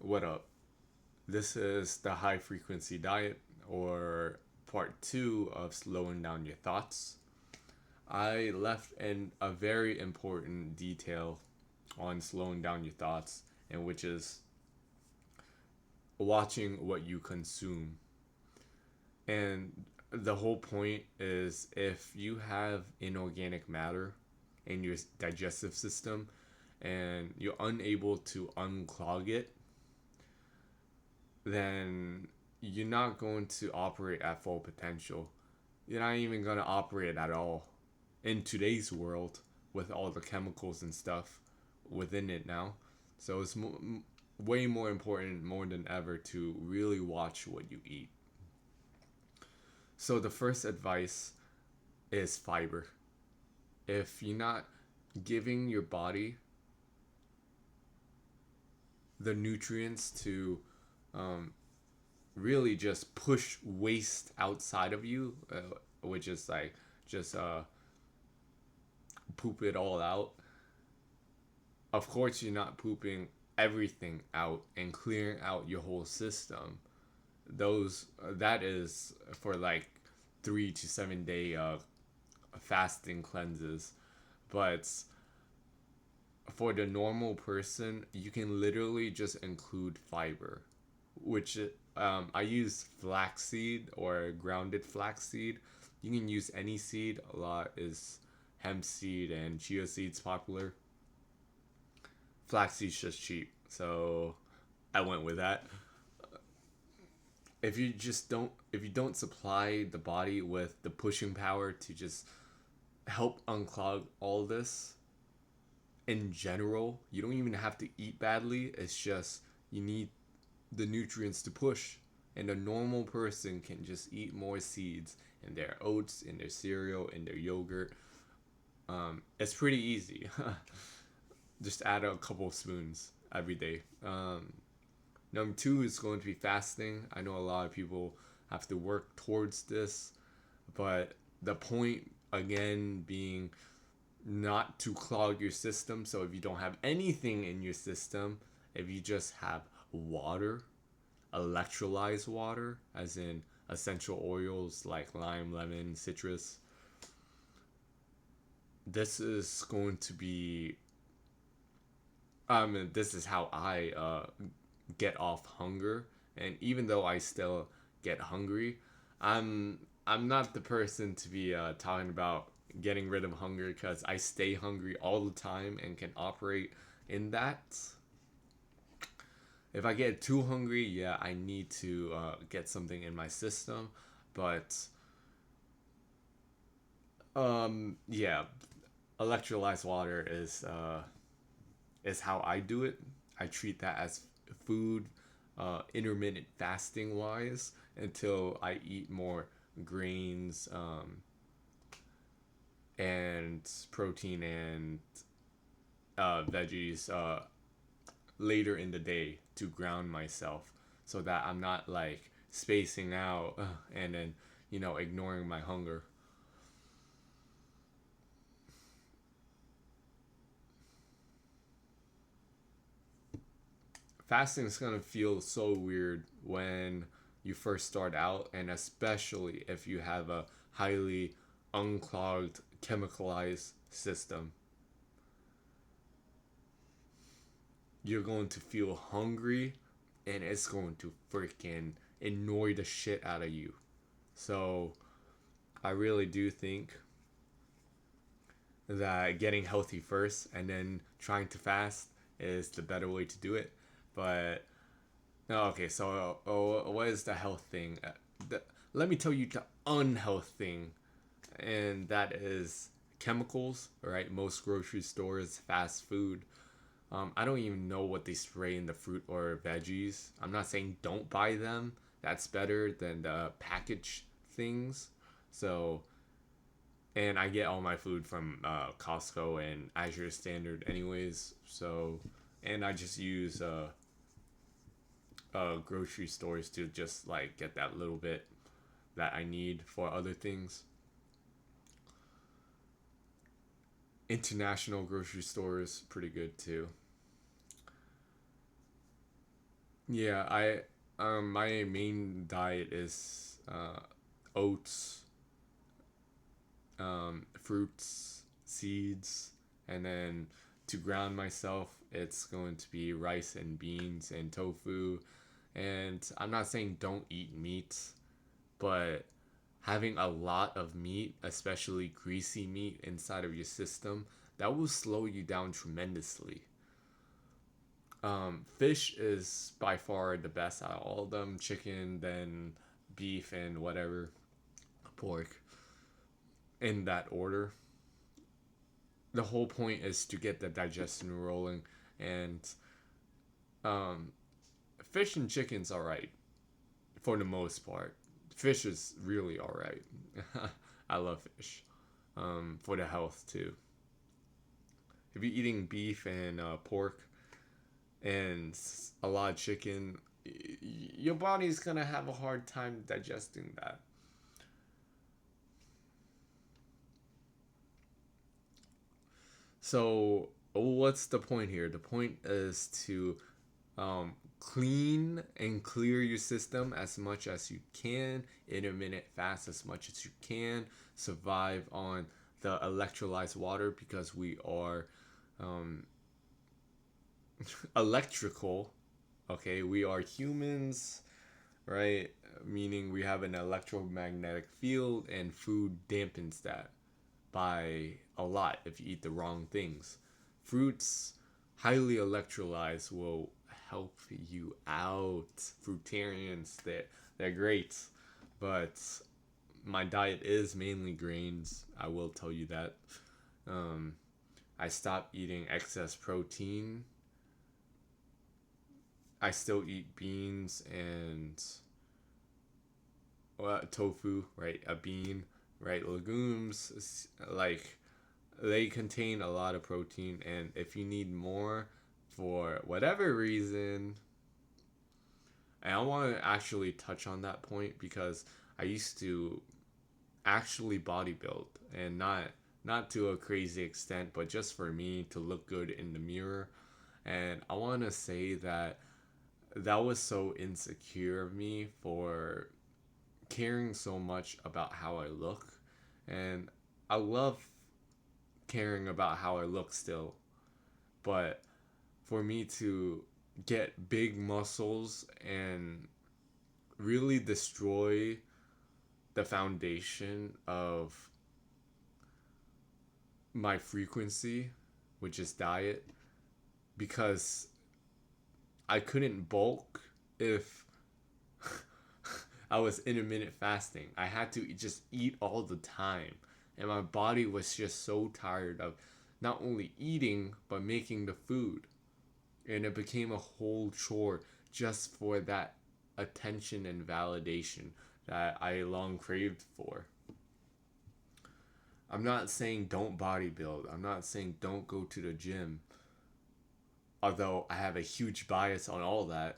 What up? This is the high frequency diet, or part two of slowing down your thoughts. I left in a very important detail on slowing down your thoughts, and which is watching what you consume. And the whole point is if you have inorganic matter in your digestive system and you're unable to unclog it, then you're not going to operate at full potential. You're not even going to operate at all in today's world with all the chemicals and stuff within it now. So it's way more important, more than ever, to really watch what you eat. So the first advice is fiber. If you're not giving your body the nutrients to um, really just push waste outside of you, which is like just poop it all out. Of course, you're not pooping everything out and clearing out your whole system. Those that is for like 3 to 7 day fasting cleanses, but for the normal person, you can literally just include fiber, which I use flaxseed or grounded flaxseed. You can use any seed. A lot is hemp seed and chia seeds popular. Flaxseed's just cheap, so I went with that. If you don't supply the body with the pushing power to just help unclog all this in general, you don't even have to eat badly. It's just you need the nutrients to push. And a normal person can just eat more seeds in their oats, in their cereal, in their yogurt. It's pretty easy. Just add a couple of spoons every day. Number two is going to be fasting. I know a lot of people have to work towards this, but the point again being not to clog your system. So if you don't have anything in your system, if you just have water, electrolyzed water, as in essential oils like lime, lemon, citrus, this is going to be this is how I get off hunger. And even though I still get hungry, I'm not the person to be talking about getting rid of hunger, because I stay hungry all the time and can operate in that. If I get too hungry, yeah, I need to get something in my system. But yeah, electrolyzed water is how I do it. I treat that as food, intermittent fasting wise, until I eat more grains, and protein and veggies later in the day to ground myself, so that I'm not like spacing out and then ignoring my hunger. Fasting is gonna feel so weird when you first start out, and especially if you have a highly unclogged, chemicalized system. You're going to feel hungry, and it's going to freaking annoy the shit out of you. So, I really do think that getting healthy first and then trying to fast is the better way to do it. But no, okay, so what is the health thing? Let me tell you the unhealth thing, and that is chemicals. Right, most grocery stores, fast food. I don't even know what they spray in the fruit or veggies. I'm not saying don't buy them. That's better than the packaged things. So, and I get all my food from Costco and Azure Standard, anyways. So, and I just use grocery stores to just like get that little bit that I need for other things. International grocery stores pretty good too. Yeah, I my main diet is oats, fruits, seeds, and then to ground myself, it's going to be rice and beans and tofu. And I'm not saying don't eat meat, but having a lot of meat, especially greasy meat inside of your system, that will slow you down tremendously. Fish is by far the best out of all of them. Chicken, then beef, and whatever, pork, in that order. The whole point is to get the digestion rolling, and um, fish and chicken's all right for the most part. Fish is really all right. I love fish. For the health too. If you're eating beef and pork and a lot of chicken, your body's gonna have a hard time digesting that. So, what's the point here? The point is to clean and clear your system as much as you can, intermittent fast as much as you can, survive on the electrolyzed water because we are um, electrical. Okay, we are humans, right? Meaning we have an electromagnetic field, and food dampens that by a lot if you eat the wrong things. Fruits, highly electrolyzed, will help you out. Fruitarians, they're great, but my diet is mainly grains. I will tell you that. Um, I stopped eating excess protein. I still eat beans and tofu, right? A bean, right? Legumes, like they contain a lot of protein, and if you need more for whatever reason, and I want to actually touch on that point because I used to actually bodybuild, and not to a crazy extent, but just for me to look good in the mirror. And I want to say that that was so insecure of me for caring so much about how I look. And I love caring about how I look still, but for me to get big muscles and really destroy the foundation of my frequency, which is diet, because I couldn't bulk if I was intermittent fasting. I had to just eat all the time. And my body was just so tired of not only eating, but making the food. And it became a whole chore just for that attention and validation that I long craved for. I'm not saying don't bodybuild. I'm not saying don't go to the gym. Although I have a huge bias on all that.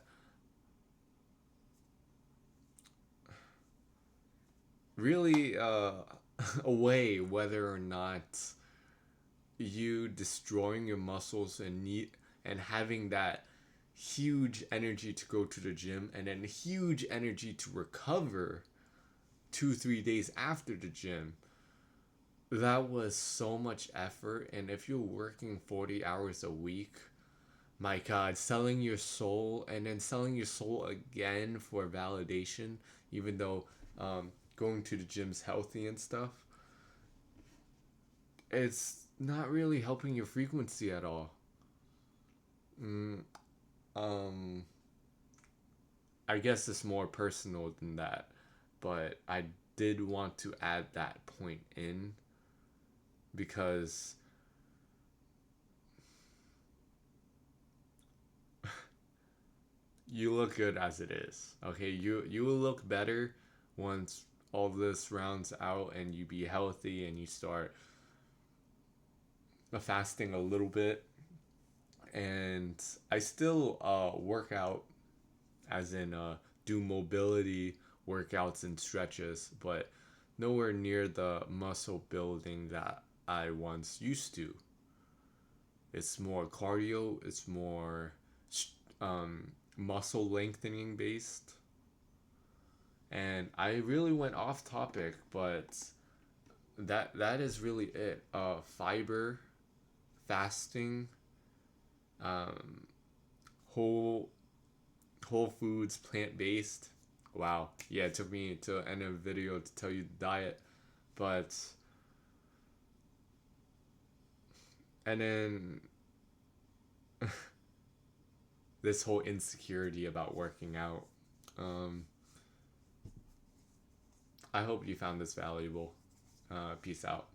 Really away whether or not you destroying your muscles and need and having that huge energy to go to the gym and then huge energy to recover 2 3 days after the gym, that was so much effort. And if you're working 40 hours a week, my god, selling your soul and then selling your soul again for validation, even though going to the gym's healthy and stuff, it's not really helping your frequency at all. Mm, um, I guess it's more personal than that, but I did want to add that point in because you look good as it is. Okay, you will look better once all this rounds out and you be healthy and you start fasting a little bit. And I still work out, as in do mobility workouts and stretches, but nowhere near the muscle building that I once used to. It's more cardio. It's more um, muscle lengthening based. And I really went off topic, but that is really it. Fiber, fasting, um, whole whole foods, plant based. Wow, yeah, it took me to end of video to tell you the diet, but and then this whole insecurity about working out. Um, I hope you found this valuable. Peace out.